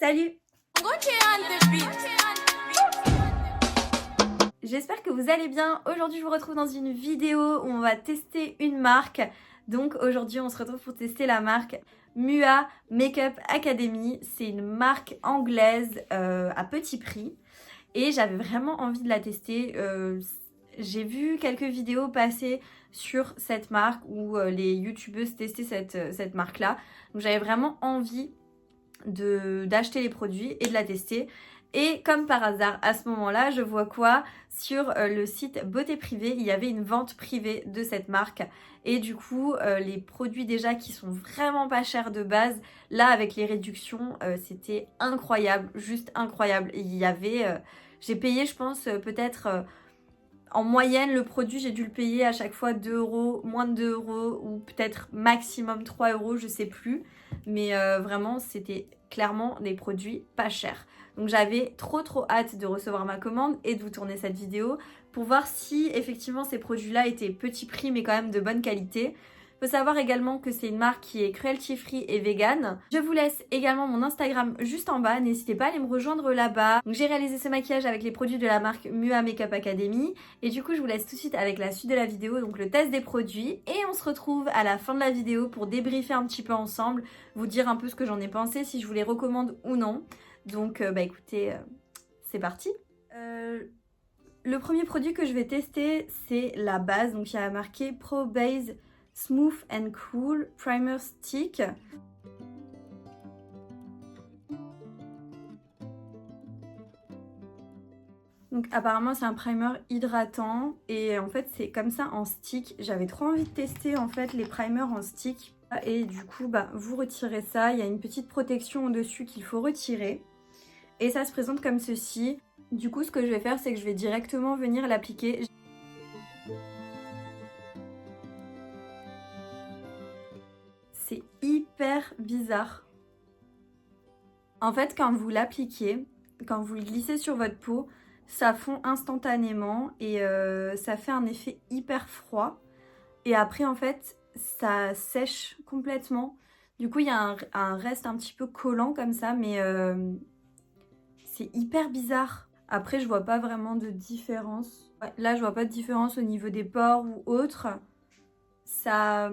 Salut! J'espère que vous allez bien. Aujourd'hui, je vous retrouve dans une vidéo où on va tester une marque. Donc aujourd'hui, on se retrouve pour tester la marque Mua Makeup Academy. C'est une marque anglaise à petit prix et j'avais vraiment envie de la tester. J'ai vu quelques vidéos passer sur cette marque où les youtubeuses testaient cette marque-là. Donc j'avais vraiment envie d'acheter les produits et de la tester. Et comme par hasard, à ce moment-là, je vois quoi? Sur le site Beauté Privée, il y avait une vente privée de cette marque. Et du coup, les produits déjà qui sont vraiment pas chers de base, là avec les réductions, c'était incroyable, juste incroyable. Il y avait, j'ai payé je pense peut-être en moyenne le produit, j'ai dû le payer à chaque fois 2 euros, moins de 2 euros ou peut-être maximum 3 euros, je sais plus. Mais vraiment, c'était clairement des produits pas chers. Donc j'avais trop hâte de recevoir ma commande et de vous tourner cette vidéo pour voir si effectivement ces produits-là étaient petit prix mais quand même de bonne qualité. Faut savoir également que c'est une marque qui est cruelty free et vegan. Je vous laisse également mon Instagram juste en bas, n'hésitez pas à aller me rejoindre là-bas. Donc j'ai réalisé ce maquillage avec les produits de la marque Mua Makeup Academy et du coup je vous laisse tout de suite avec la suite de la vidéo, donc le test des produits, et on se retrouve à la fin de la vidéo pour débriefer un petit peu ensemble, vous dire un peu ce que j'en ai pensé, si je vous les recommande ou non. Donc bah écoutez, c'est parti. Le premier produit que je vais tester, c'est la base. Donc il y a marqué Pro Base Smooth and Cool Primer Stick. Donc apparemment c'est un primer hydratant et en fait c'est comme ça en stick. J'avais trop envie de tester en fait les primers en stick. Et du coup bah vous retirez ça, il y a une petite protection au-dessus qu'il faut retirer. Et ça se présente comme ceci. Du coup ce que je vais faire c'est que je vais directement venir l'appliquer. C'est hyper bizarre. En fait, quand vous l'appliquez, quand vous le glissez sur votre peau, ça fond instantanément et ça fait un effet hyper froid. Et après, en fait, ça sèche complètement. Du coup, il y a un reste un petit peu collant comme ça, mais c'est hyper bizarre. Après, je vois pas vraiment de différence. Ouais, là, je vois pas de différence au niveau des pores ou autre. Ça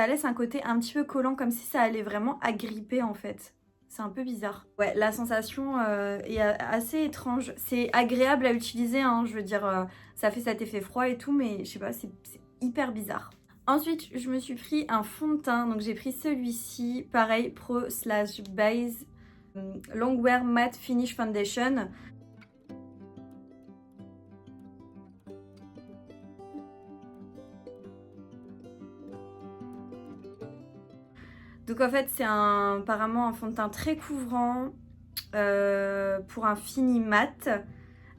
laisse un côté un petit peu collant, comme si ça allait vraiment agripper en fait. C'est un peu bizarre. Ouais, la sensation est assez étrange. C'est agréable à utiliser, hein, je veux dire, ça fait cet effet froid et tout, mais je sais pas, c'est hyper bizarre. Ensuite, je me suis pris un fond de teint, donc j'ai pris celui-ci, pareil, Pro Slash Base Longwear Matte Finish Foundation. Donc en fait c'est apparemment un fond de teint très couvrant pour un fini mat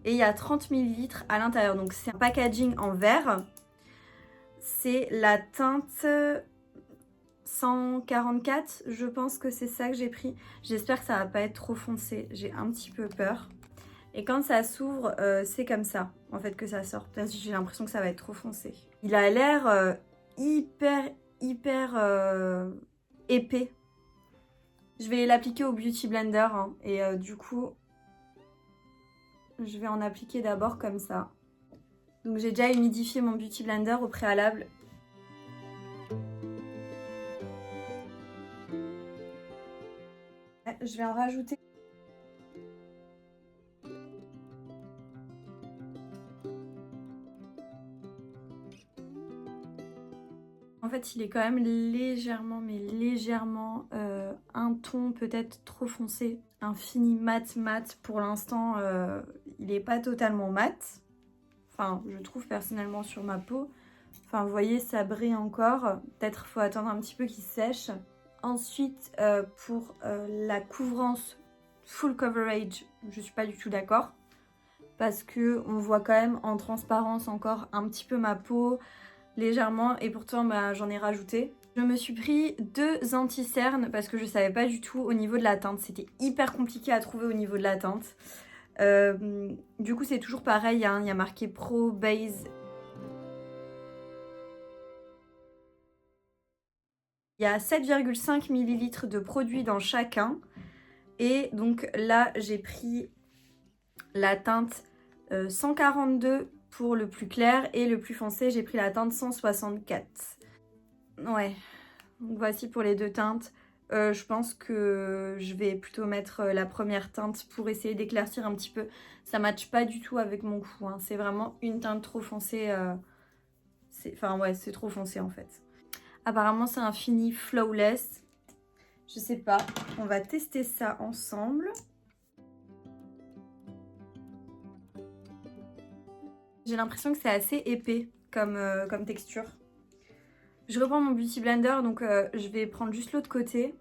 et il y a 30 ml à l'intérieur, donc c'est un packaging en verre. C'est la teinte 144, je pense que c'est ça que j'ai pris. J'espère que ça va pas être trop foncé, j'ai un petit peu peur. Et quand ça s'ouvre, c'est comme ça en fait que ça sort. J'ai l'impression que ça va être trop foncé. Il a l'air hyper épais. Je vais l'appliquer au Beauty Blender hein, et du coup, je vais en appliquer d'abord comme ça. Donc j'ai déjà humidifié mon Beauty Blender au préalable. Je vais en rajouter. En fait, il est quand même légèrement, mais légèrement un ton peut-être trop foncé. Un fini mat pour l'instant, il n'est pas totalement mat. Enfin, je trouve personnellement sur ma peau. Enfin, vous voyez, ça brille encore. Peut-être faut attendre un petit peu qu'il sèche. Ensuite, pour la couvrance full coverage, je suis pas du tout d'accord. Parce que on voit quand même en transparence encore un petit peu ma peau, légèrement. Et pourtant, bah, j'en ai rajouté. Je me suis pris 2 anti-cernes parce que je savais pas du tout au niveau de la teinte. C'était hyper compliqué à trouver au niveau de la teinte. Du coup, c'est toujours pareil, hein, il y a marqué Pro Base. Il y a 7,5 ml de produits dans chacun. Et donc là, j'ai pris la teinte 142 pour le plus clair et le plus foncé, j'ai pris la teinte 164. Ouais, donc voici pour les deux teintes. Je pense que je vais plutôt mettre la première teinte pour essayer d'éclaircir un petit peu. Ça ne matche pas du tout avec mon cou, hein. C'est vraiment une teinte trop foncée. Enfin ouais, c'est trop foncé en fait. Apparemment c'est un fini flawless. Je sais pas, on va tester ça ensemble. J'ai l'impression que c'est assez épais comme texture. Je reprends mon Beauty Blender, donc je vais prendre juste l'autre côté.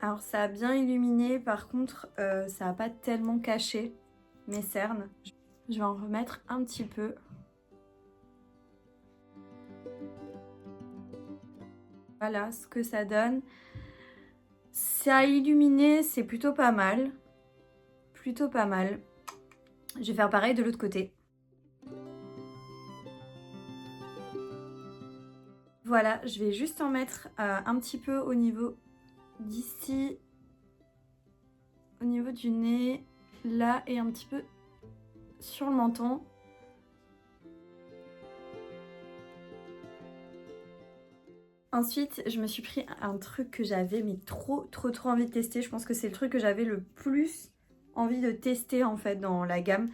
Alors ça a bien illuminé, par contre ça n'a pas tellement caché mes cernes. Je vais en remettre un petit peu. Voilà ce que ça donne. Ça a illuminé, c'est plutôt pas mal. Plutôt pas mal. Je vais faire pareil de l'autre côté. Voilà, je vais juste en mettre un petit peu au niveau d'ici, au niveau du nez, là et un petit peu sur le menton. Ensuite, je me suis pris un truc que j'avais mais trop envie de tester. Je pense que c'est le truc que j'avais le plus envie de tester en fait dans la gamme.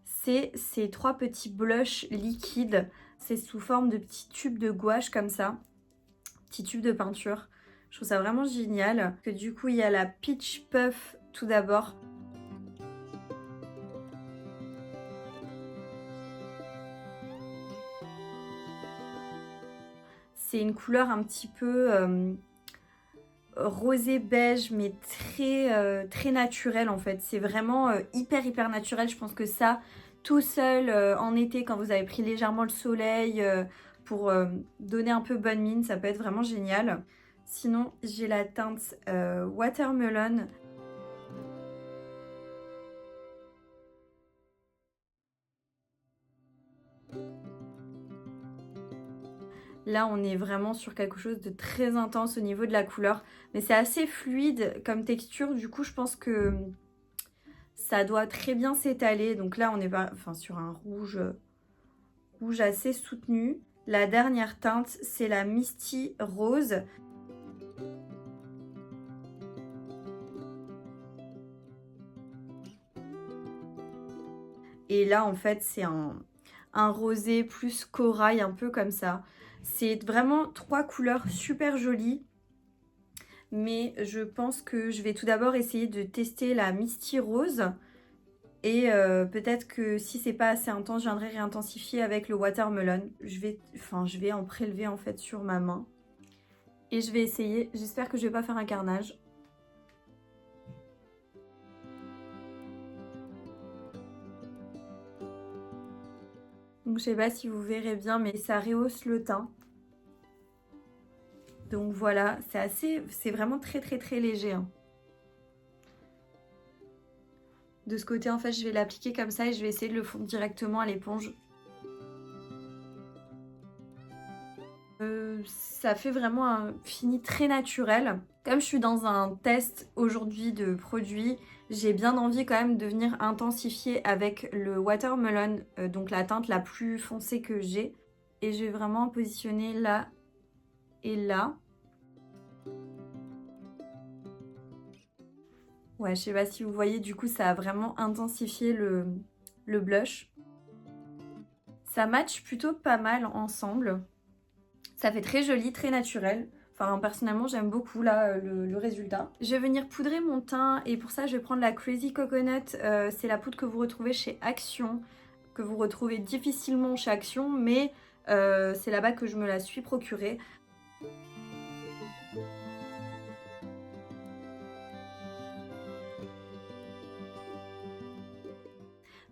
C'est ces 3 petits blushs liquides. C'est sous forme de petits tubes de gouache comme ça. Petits tubes de peinture. Je trouve ça vraiment génial. Que du coup, il y a la Peach Puff tout d'abord. C'est une couleur un petit peu rosé beige, mais très naturelle en fait. C'est vraiment hyper naturel. Je pense que ça, tout seul en été, quand vous avez pris légèrement le soleil pour donner un peu bonne mine, ça peut être vraiment génial. Sinon, j'ai la teinte Watermelon. Là, on est vraiment sur quelque chose de très intense au niveau de la couleur. Mais c'est assez fluide comme texture. Du coup, je pense que ça doit très bien s'étaler. Donc là, on est sur un rouge assez soutenu. La dernière teinte, c'est la Misty Rose. Et là, en fait, c'est un rosé plus corail, un peu comme ça. C'est vraiment 3 couleurs super jolies. Mais je pense que je vais tout d'abord essayer de tester la Misty Rose. Et peut-être que si c'est pas assez intense, je viendrai réintensifier avec le Watermelon. Je vais en prélever en fait sur ma main. Et je vais essayer. J'espère que je vais pas faire un carnage. Donc je sais pas si vous verrez bien, mais ça rehausse le teint. Donc voilà, c'est vraiment très léger, hein. De ce côté, en fait, je vais l'appliquer comme ça et je vais essayer de le fondre directement à l'éponge. Ça fait vraiment un fini très naturel. Comme je suis dans un test aujourd'hui de produits, j'ai bien envie quand même de venir intensifier avec le Watermelon, donc la teinte la plus foncée que j'ai. Et je vais vraiment positionner là et là. Ouais, je sais pas si vous voyez, du coup, ça a vraiment intensifié le blush. Ça match plutôt pas mal ensemble. Ça fait très joli, très naturel. Enfin, personnellement, j'aime beaucoup là le résultat. Je vais venir poudrer mon teint et pour ça, je vais prendre la Crazy Coconut. C'est la poudre que vous retrouvez chez Action, que vous retrouvez difficilement chez Action, mais c'est là-bas que je me la suis procurée.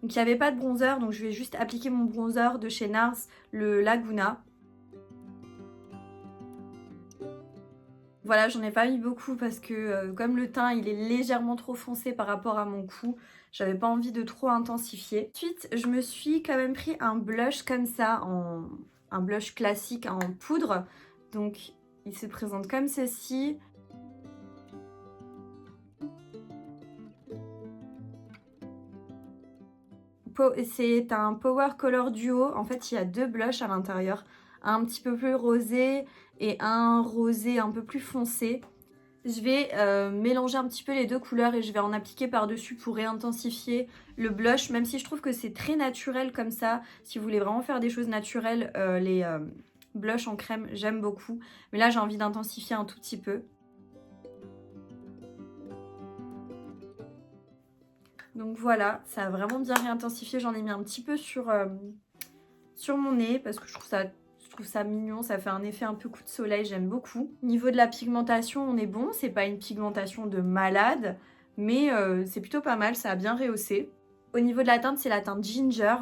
Donc il n'y avait pas de bronzer, donc je vais juste appliquer mon bronzer de chez NARS, le Laguna. Voilà, j'en ai pas mis beaucoup parce que comme le teint il est légèrement trop foncé par rapport à mon cou, j'avais pas envie de trop intensifier. Ensuite, je me suis quand même pris un blush comme ça, un blush classique en poudre. Donc Il se présente comme ceci. C'est un Power Color Duo. En fait, il y a 2 blushs à l'intérieur. Un petit peu plus rosé et un rosé un peu plus foncé. Je vais mélanger un petit peu les 2 couleurs et je vais en appliquer par-dessus pour réintensifier le blush. Même si je trouve que c'est très naturel comme ça. Si vous voulez vraiment faire des choses naturelles, les blushs en crème, j'aime beaucoup. Mais là, j'ai envie d'intensifier un tout petit peu. Donc voilà, ça a vraiment bien réintensifié. J'en ai mis un petit peu sur mon nez parce que je trouve ça mignon. Ça fait un effet un peu coup de soleil, j'aime beaucoup. Niveau de la pigmentation, on est bon. C'est pas une pigmentation de malade, mais c'est plutôt pas mal. Ça a bien rehaussé. Au niveau de la teinte, c'est la teinte Ginger.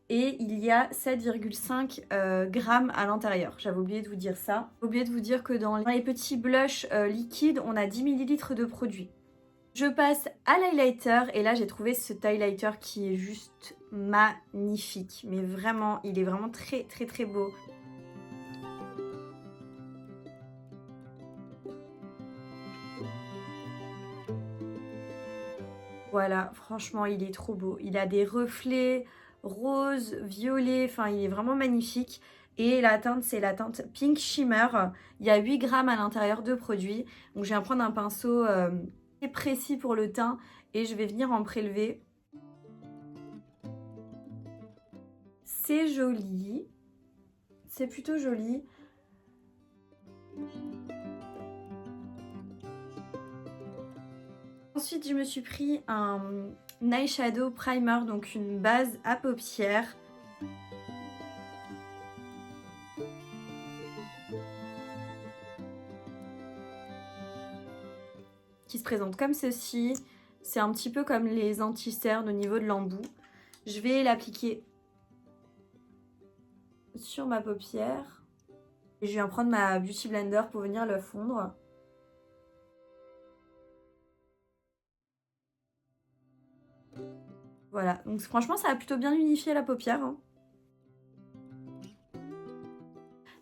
Et il y a 7,5 grammes à l'intérieur. J'avais oublié de vous dire ça. J'ai oublié de vous dire que dans les petits blushs liquides, on a 10 ml de produit. Je passe à l'highlighter et là j'ai trouvé ce highlighter qui est juste magnifique. Mais vraiment, il est vraiment très très très beau. Voilà, franchement, il est trop beau. Il a des reflets roses, violets, enfin il est vraiment magnifique. Et la teinte, c'est la teinte Pink Shimmer. Il y a 8 grammes à l'intérieur de produit. Donc je viens prendre un pinceau très précis pour le teint et je vais venir en prélever. C'est joli. C'est plutôt joli. Ensuite, je me suis pris un eyeshadow primer, donc une base à paupières. Qui se présente comme ceci. C'est un petit peu comme les anti-cernes au niveau de l'embout. Je vais l'appliquer sur ma paupière. Et je viens prendre ma Beauty Blender pour venir le fondre. Voilà, donc franchement ça a plutôt bien unifié la paupière. Hein.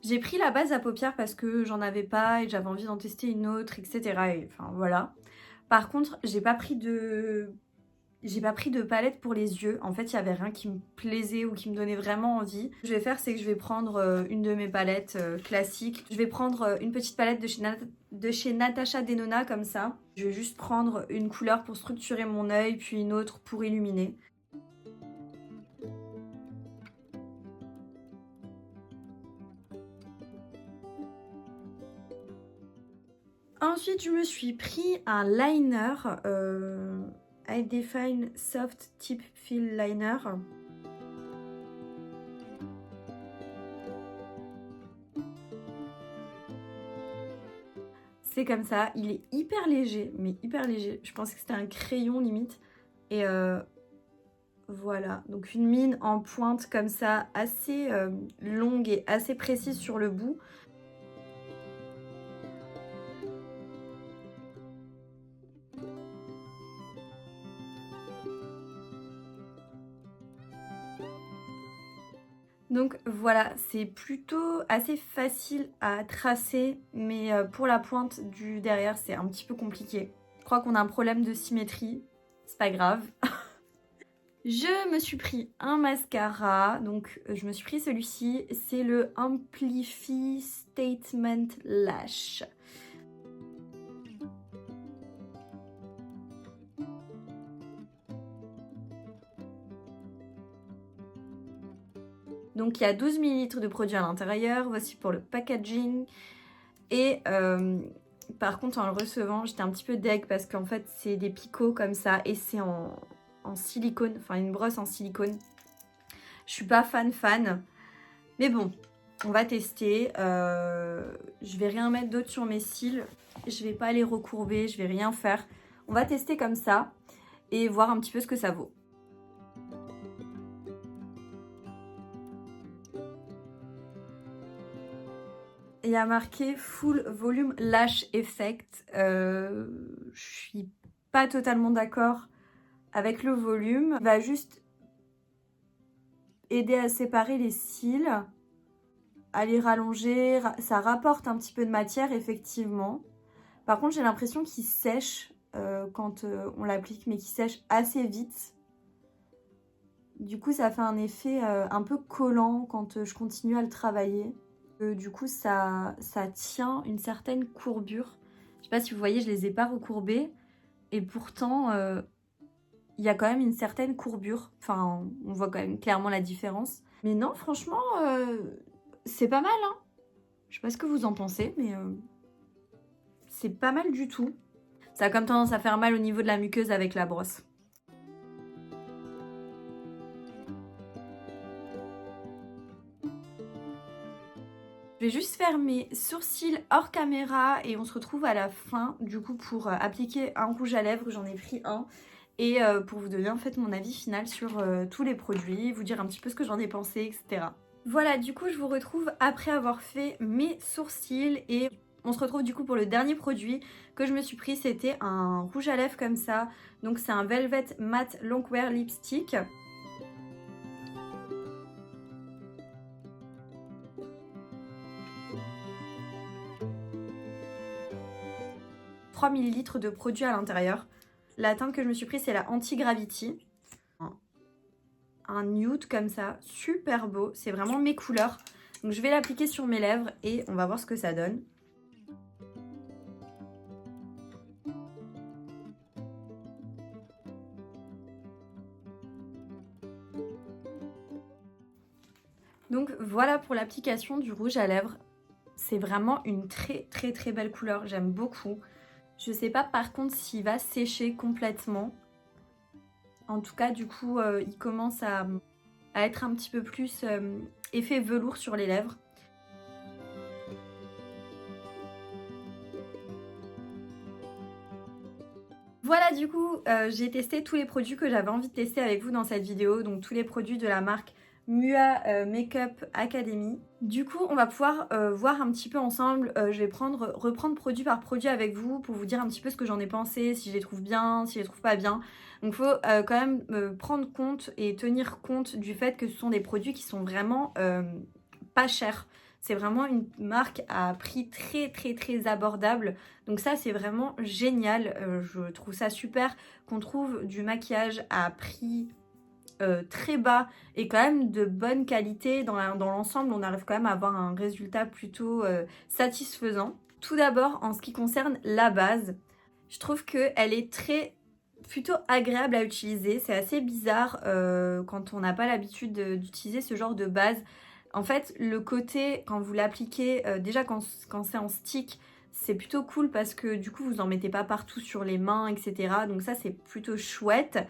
J'ai pris la base à paupières parce que j'en avais pas et j'avais envie d'en tester une autre, etc. Et, enfin voilà. Par contre, j'ai pas pris de palette pour les yeux. En fait, il y avait rien qui me plaisait ou qui me donnait vraiment envie. Ce que je vais faire, c'est que je vais prendre une de mes palettes classiques. Je vais prendre une petite palette de chez Natasha Denona comme ça. Je vais juste prendre une couleur pour structurer mon œil, puis une autre pour illuminer. Ensuite, je me suis pris un liner, I Define Soft Tip Fill Liner. C'est comme ça, il est hyper léger, mais hyper léger. Je pensais que c'était un crayon limite. Et voilà, donc une mine en pointe comme ça, assez longue et assez précise sur le bout. Donc voilà, c'est plutôt assez facile à tracer, mais pour la pointe du derrière, c'est un petit peu compliqué. Je crois qu'on a un problème de symétrie, c'est pas grave. Je me suis pris un mascara, donc je me suis pris celui-ci, c'est le Amplify Statement Lash. Donc il y a 12 ml de produit à l'intérieur, voici pour le packaging. Et par contre en le recevant, j'étais un petit peu deg parce qu'en fait c'est des picots comme ça et c'est en silicone, enfin une brosse en silicone. Je suis pas fan, mais bon, on va tester. Je vais rien mettre d'autre sur mes cils, je vais pas les recourber, je vais rien faire. On va tester comme ça et voir un petit peu ce que ça vaut. Il y a marqué Full Volume Lash Effect. Je suis pas totalement d'accord avec le volume. Il va juste aider à séparer les cils. aller rallonger, ça rapporte un petit peu de matière effectivement. Par contre j'ai l'impression qu'il sèche quand on l'applique, mais qu'il sèche assez vite. Du coup ça fait un effet un peu collant quand je continue à le travailler. Du coup ça tient une certaine courbure. Je sais pas si vous voyez, je les ai pas recourbés et pourtant il y a quand même une certaine courbure. Enfin on voit quand même clairement la différence. Mais non franchement c'est pas mal hein. Je sais pas ce que vous en pensez mais c'est pas mal du tout. Ça a comme tendance à faire mal au niveau de la muqueuse avec la brosse. Je vais juste faire mes sourcils hors caméra et on se retrouve à la fin du coup pour appliquer un rouge à lèvres. J'en ai pris un et pour vous donner en fait mon avis final sur tous les produits, vous dire un petit peu ce que j'en ai pensé, etc. Voilà, du coup je vous retrouve après avoir fait mes sourcils et on se retrouve du coup pour le dernier produit que je me suis pris. C'était un rouge à lèvres comme ça, donc c'est un Velvet Matte Longwear Lipstick. 3 ml de produit à l'intérieur. La teinte que je me suis prise, c'est la Anti-Gravity. Un nude comme ça, super beau. C'est vraiment mes couleurs. Donc je vais l'appliquer sur mes lèvres et on va voir ce que ça donne. Donc voilà pour l'application du rouge à lèvres. C'est vraiment une très belle couleur, j'aime beaucoup. Je sais pas par contre s'il va sécher complètement. En tout cas du coup il commence à être un petit peu plus effet velours sur les lèvres. Voilà du coup j'ai testé tous les produits que j'avais envie de tester avec vous dans cette vidéo. Donc tous les produits de la marque Mua Makeup Academy. Du coup on va pouvoir voir un petit peu ensemble, je vais reprendre produit par produit avec vous pour vous dire un petit peu ce que j'en ai pensé, si je les trouve bien, si je les trouve pas bien. Donc il faut quand même prendre compte et tenir compte du fait que ce sont des produits qui sont vraiment pas chers. C'est vraiment une marque à prix très abordable. Donc ça c'est vraiment génial, je trouve ça super qu'on trouve du maquillage à prix très bas et quand même de bonne qualité. Dans l'ensemble on arrive quand même à avoir un résultat plutôt satisfaisant. Tout d'abord en ce qui concerne la base, je trouve qu'elle est plutôt agréable à utiliser. C'est assez bizarre quand on n'a pas l'habitude d'utiliser ce genre de base. En fait le côté quand vous l'appliquez, déjà quand c'est en stick, c'est plutôt cool parce que du coup vous en mettez pas partout sur les mains, etc. Donc ça c'est plutôt chouette.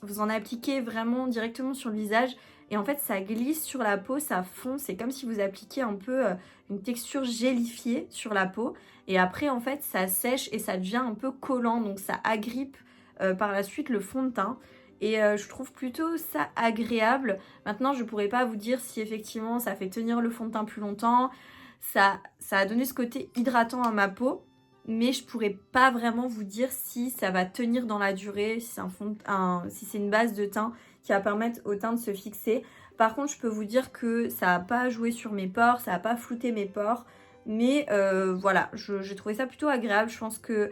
Vous en appliquez vraiment directement sur le visage et en fait ça glisse sur la peau, ça fond, c'est comme si vous appliquiez un peu une texture gélifiée sur la peau et après en fait ça sèche et ça devient un peu collant, donc ça agrippe par la suite le fond de teint et je trouve plutôt ça agréable. Maintenant je pourrais pas vous dire si effectivement ça fait tenir le fond de teint plus longtemps, ça a donné ce côté hydratant à ma peau. Mais je pourrais pas vraiment vous dire si ça va tenir dans la durée, si c'est une base de teint qui va permettre au teint de se fixer. Par contre, je peux vous dire que ça n'a pas joué sur mes pores, ça n'a pas flouté mes pores. Mais voilà, j'ai trouvé ça plutôt agréable. Je pense que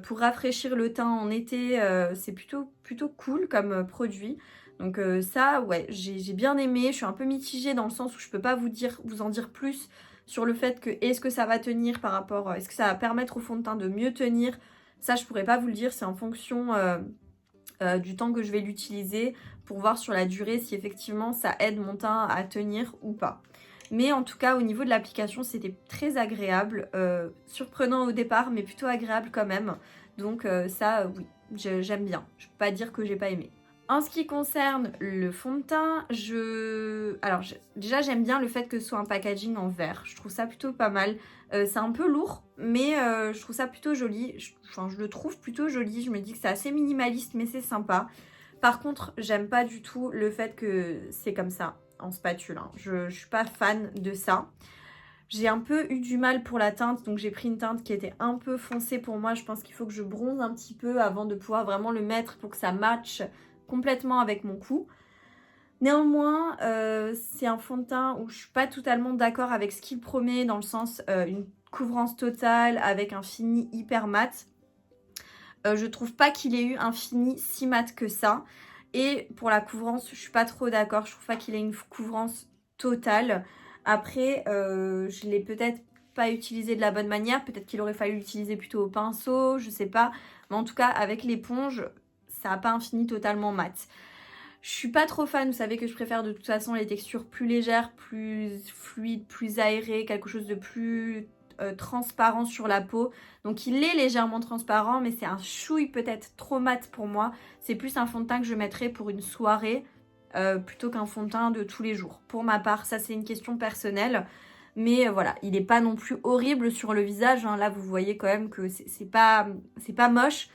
pour rafraîchir le teint en été, c'est plutôt cool comme produit. Donc ça, ouais, j'ai bien aimé. Je suis un peu mitigée dans le sens où je peux pas vous en dire plus sur le fait que est-ce que ça va tenir par rapport, est-ce que ça va permettre au fond de teint de mieux tenir. Ça je pourrais pas vous le dire, c'est en fonction du temps que je vais l'utiliser pour voir sur la durée si effectivement ça aide mon teint à tenir ou pas. Mais en tout cas au niveau de l'application c'était très agréable, surprenant au départ mais plutôt agréable quand même. Donc ça oui, j'aime bien, je peux pas dire que j'ai pas aimé. En ce qui concerne le fond de teint, déjà j'aime bien le fait que ce soit un packaging en verre. Je trouve ça plutôt pas mal. C'est un peu lourd, mais je trouve ça plutôt joli. Je le trouve plutôt joli. Je me dis que c'est assez minimaliste, mais c'est sympa. Par contre, j'aime pas du tout le fait que c'est comme ça, en spatule, hein. Je suis pas fan de ça. J'ai un peu eu du mal pour la teinte, donc j'ai pris une teinte qui était un peu foncée pour moi. Je pense qu'il faut que je bronze un petit peu avant de pouvoir vraiment le mettre pour que ça matche complètement avec mon cou. Néanmoins, c'est un fond de teint où je suis pas totalement d'accord avec ce qu'il promet, dans le sens une couvrance totale avec un fini hyper mat. Je trouve pas qu'il ait eu un fini si mat que ça. Et pour la couvrance, je suis pas trop d'accord. Je trouve pas qu'il ait une couvrance totale. Après, je l'ai peut-être pas utilisé de la bonne manière. Peut-être qu'il aurait fallu l'utiliser plutôt au pinceau, je sais pas. Mais en tout cas, avec l'éponge, ça n'a pas un fini totalement mat. Je suis pas trop fan, vous savez que je préfère de toute façon les textures plus légères, plus fluides, plus aérées, quelque chose de plus transparent sur la peau. Donc il est légèrement transparent, mais c'est un chouille peut-être trop mat pour moi. C'est plus un fond de teint que je mettrais pour une soirée plutôt qu'un fond de teint de tous les jours. Pour ma part, ça c'est une question personnelle. Mais voilà, il n'est pas non plus horrible sur le visage. Hein. Là, vous voyez quand même que c'est pas moche.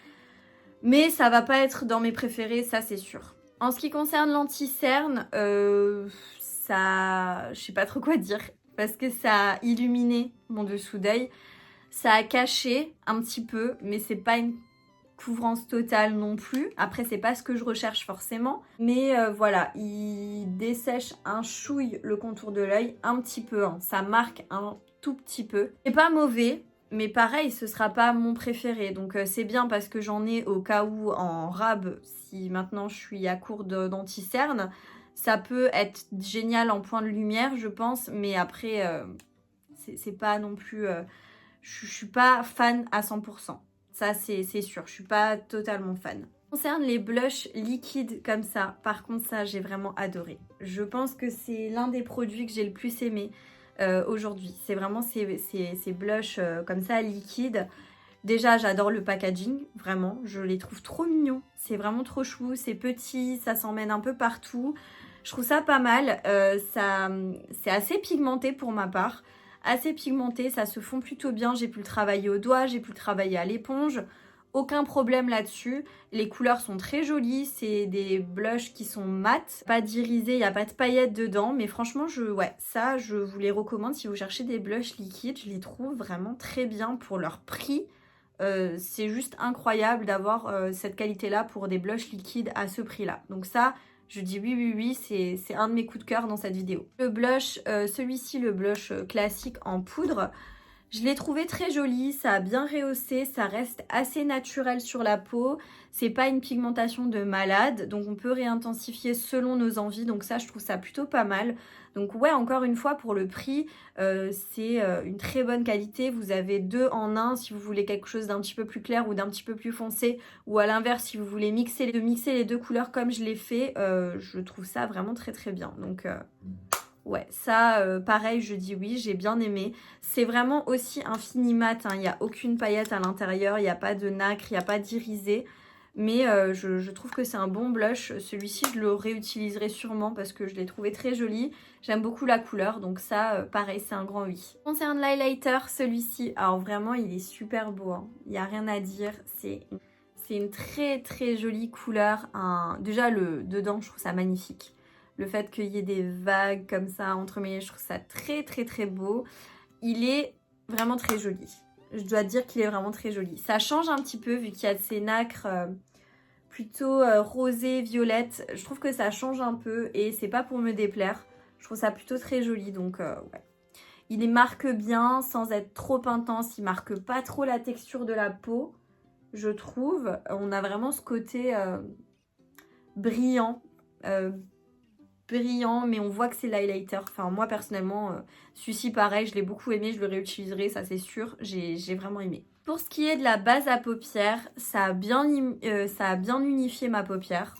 Mais ça va pas être dans mes préférés, ça c'est sûr. En ce qui concerne l'anti-cerne, ça... je sais pas trop quoi dire. Parce que ça a illuminé mon dessous d'œil. Ça a caché un petit peu, mais c'est pas une couvrance totale non plus. Après, c'est pas ce que je recherche forcément. Mais voilà, il dessèche un chouille le contour de l'œil, un petit peu. Hein. Ça marque un tout petit peu. C'est pas mauvais. Mais pareil, ce sera pas mon préféré. Donc c'est bien parce que j'en ai au cas où en rab, si maintenant je suis à court d'anti-cerne. Ça peut être génial en point de lumière, je pense. Mais après, c'est pas non plus... je suis pas fan à 100%. Ça, c'est sûr. Je suis pas totalement fan. Concerne les blushs liquides comme ça, par contre, ça, j'ai vraiment adoré. Je pense que c'est l'un des produits que j'ai le plus aimé. Aujourd'hui. C'est vraiment ces blushs comme ça, liquides. Déjà, j'adore le packaging, vraiment. Je les trouve trop mignons. C'est vraiment trop chou, c'est petit, ça s'emmène un peu partout. Je trouve ça pas mal. C'est assez pigmenté pour ma part. Assez pigmenté, ça se fond plutôt bien. J'ai pu le travailler au doigt, j'ai pu le travailler à l'éponge. Aucun problème là-dessus. Les couleurs sont très jolies. C'est des blushs qui sont mat. Pas d'irisé, il n'y a pas de paillettes dedans. Mais franchement, je vous les recommande si vous cherchez des blushs liquides. Je les trouve vraiment très bien pour leur prix. C'est juste incroyable d'avoir cette qualité-là pour des blushs liquides à ce prix-là. Donc ça, je dis oui, c'est un de mes coups de cœur dans cette vidéo. Le blush, celui-ci, le blush classique en poudre, je l'ai trouvé très joli, ça a bien rehaussé, ça reste assez naturel sur la peau. C'est pas une pigmentation de malade, donc on peut réintensifier selon nos envies. Donc ça, je trouve ça plutôt pas mal. Donc ouais, encore une fois, pour le prix, c'est une très bonne qualité. Vous avez 2 en 1 si vous voulez quelque chose d'un petit peu plus clair ou d'un petit peu plus foncé. Ou à l'inverse, si vous voulez mixer les deux couleurs comme je l'ai fait, je trouve ça vraiment très très bien. Donc... ouais, ça, pareil, je dis oui, j'ai bien aimé. C'est vraiment aussi un fini mat, hein. Il n'y a aucune paillette à l'intérieur, il n'y a pas de nacre, il n'y a pas d'irisé. Mais je trouve que c'est un bon blush. Celui-ci, je le réutiliserai sûrement parce que je l'ai trouvé très joli. J'aime beaucoup la couleur, donc ça, pareil, c'est un grand oui. Concernant l'highlighter, celui-ci, alors vraiment, il est super beau. Hein. Il n'y a rien à dire, c'est une très très jolie couleur. Déjà, dedans, je trouve ça magnifique. Le fait qu'il y ait des vagues comme ça entremêlées, je trouve ça très très très beau. Il est vraiment très joli. Je dois dire qu'il est vraiment très joli. Ça change un petit peu vu qu'il y a de ces nacres plutôt rosées, violettes. Je trouve que ça change un peu et c'est pas pour me déplaire. Je trouve ça plutôt très joli, donc ouais. Il les marque bien sans être trop intense. Il marque pas trop la texture de la peau, je trouve. On a vraiment ce côté brillant. Brillant, mais on voit que c'est l'highlighter. Enfin, moi personnellement, celui-ci pareil, je l'ai beaucoup aimé, je le réutiliserai, ça c'est sûr. J'ai vraiment aimé. Pour ce qui est de la base à paupières, ça a bien unifié ma paupière.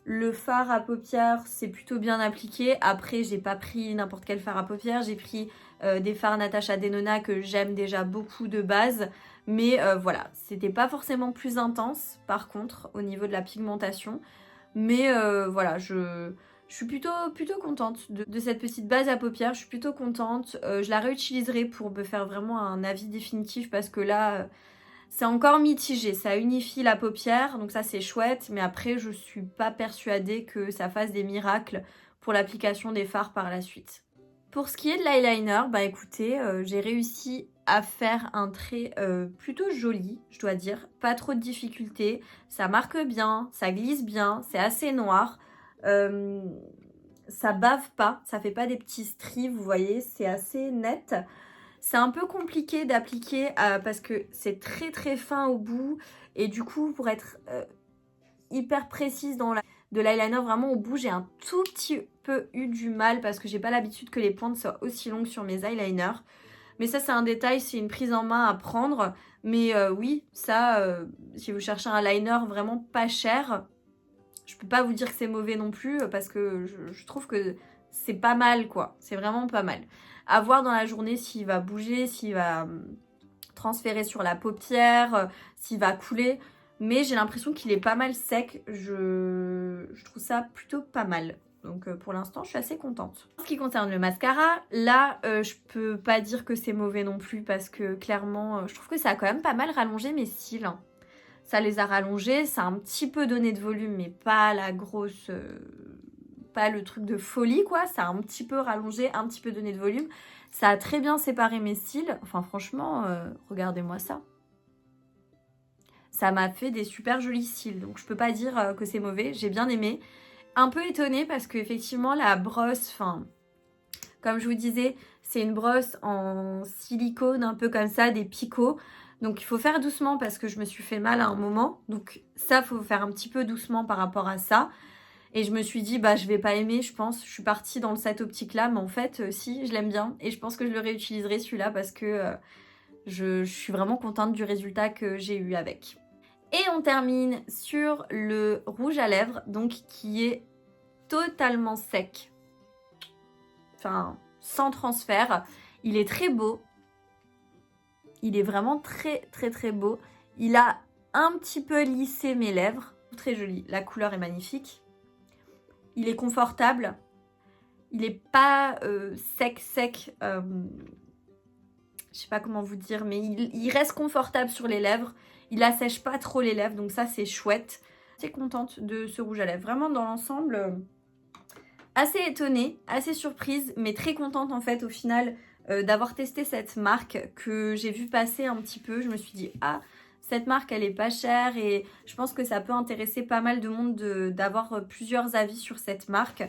Le fard à paupières, c'est plutôt bien appliqué. Après, j'ai pas pris n'importe quel fard à paupières, j'ai pris des fards Natasha Denona que j'aime déjà beaucoup de base. Mais voilà, c'était pas forcément plus intense, par contre, au niveau de la pigmentation. Mais voilà, je suis plutôt contente de cette petite base à paupières. Je suis plutôt contente. Je la réutiliserai pour me faire vraiment un avis définitif parce que là, c'est encore mitigé. Ça unifie la paupière, donc ça c'est chouette. Mais après, je suis pas persuadée que ça fasse des miracles pour l'application des fards par la suite. Pour ce qui est de l'eyeliner, bah écoutez, j'ai réussi à faire un trait plutôt joli, je dois dire. Pas trop de difficultés. Ça marque bien, ça glisse bien, c'est assez noir. ça bave pas, ça fait pas des petits stries, vous voyez, c'est assez net. C'est un peu compliqué d'appliquer parce que c'est très très fin au bout et du coup pour être hyper précise dans de l'eyeliner vraiment au bout, j'ai un tout petit peu eu du mal parce que j'ai pas l'habitude que les pointes soient aussi longues sur mes eyeliners. Mais ça c'est un détail, c'est une prise en main à prendre. Mais oui, ça, si vous cherchez un liner vraiment pas cher, je peux pas vous dire que c'est mauvais non plus parce que je trouve que c'est pas mal quoi. C'est vraiment pas mal. À voir dans la journée s'il va bouger, s'il va transférer sur la paupière, s'il va couler. Mais j'ai l'impression qu'il est pas mal sec. Je trouve ça plutôt pas mal. Donc pour l'instant, je suis assez contente. En ce qui concerne le mascara, là, je peux pas dire que c'est mauvais non plus parce que clairement, je trouve que ça a quand même pas mal rallongé mes cils. Hein. Ça les a rallongés, ça a un petit peu donné de volume, mais pas la grosse... pas le truc de folie, quoi. Ça a un petit peu rallongé, un petit peu donné de volume. Ça a très bien séparé mes cils. Enfin, franchement, regardez-moi ça. Ça m'a fait des super jolis cils, donc je peux pas dire que c'est mauvais. J'ai bien aimé. Un peu étonnée parce qu'effectivement, la brosse, enfin... Comme je vous disais, c'est une brosse en silicone, un peu comme ça, des picots. Donc il faut faire doucement parce que je me suis fait mal à un moment. Donc ça, il faut faire un petit peu doucement par rapport à ça. Et je me suis dit, bah je vais pas aimer, je pense. Je suis partie dans cette optique-là, mais en fait, si, je l'aime bien. Et je pense que je le réutiliserai celui-là parce que je suis vraiment contente du résultat que j'ai eu avec. Et on termine sur le rouge à lèvres, donc qui est totalement sec. Enfin, sans transfert. Il est très beau. Il est vraiment très très très beau. Il a un petit peu lissé mes lèvres. Très joli. La couleur est magnifique. Il est confortable. Il est pas sec. Je sais pas comment vous dire, mais il reste confortable sur les lèvres. Il assèche pas trop les lèvres, donc ça c'est chouette. Je suis contente de ce rouge à lèvres. Vraiment dans l'ensemble... assez étonnée, assez surprise, mais très contente en fait au final d'avoir testé cette marque que j'ai vu passer un petit peu. Je me suis dit, ah, cette marque elle est pas chère et je pense que ça peut intéresser pas mal de monde d'avoir plusieurs avis sur cette marque.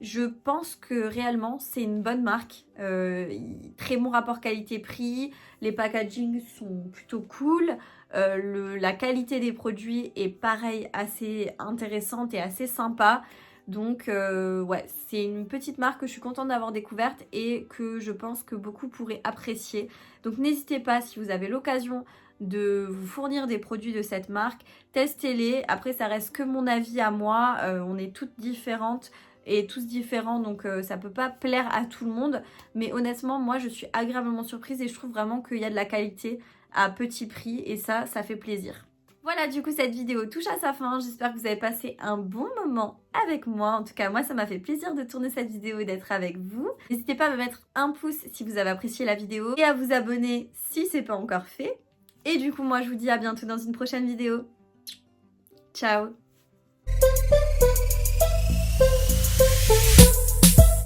Je pense que réellement c'est une bonne marque, très bon rapport qualité-prix, les packaging sont plutôt cool, la qualité des produits est pareil assez intéressante et assez sympa. Donc ouais, c'est une petite marque que je suis contente d'avoir découverte et que je pense que beaucoup pourraient apprécier. Donc n'hésitez pas si vous avez l'occasion de vous fournir des produits de cette marque, testez-les. Après ça reste que mon avis à moi, on est toutes différentes et tous différents donc ça peut pas plaire à tout le monde. Mais honnêtement moi je suis agréablement surprise et je trouve vraiment qu'il y a de la qualité à petit prix et ça fait plaisir. Voilà, du coup, cette vidéo touche à sa fin. J'espère que vous avez passé un bon moment avec moi. En tout cas, moi, ça m'a fait plaisir de tourner cette vidéo et d'être avec vous. N'hésitez pas à me mettre un pouce si vous avez apprécié la vidéo et à vous abonner si c'est pas encore fait. Et du coup, moi, je vous dis à bientôt dans une prochaine vidéo. Ciao!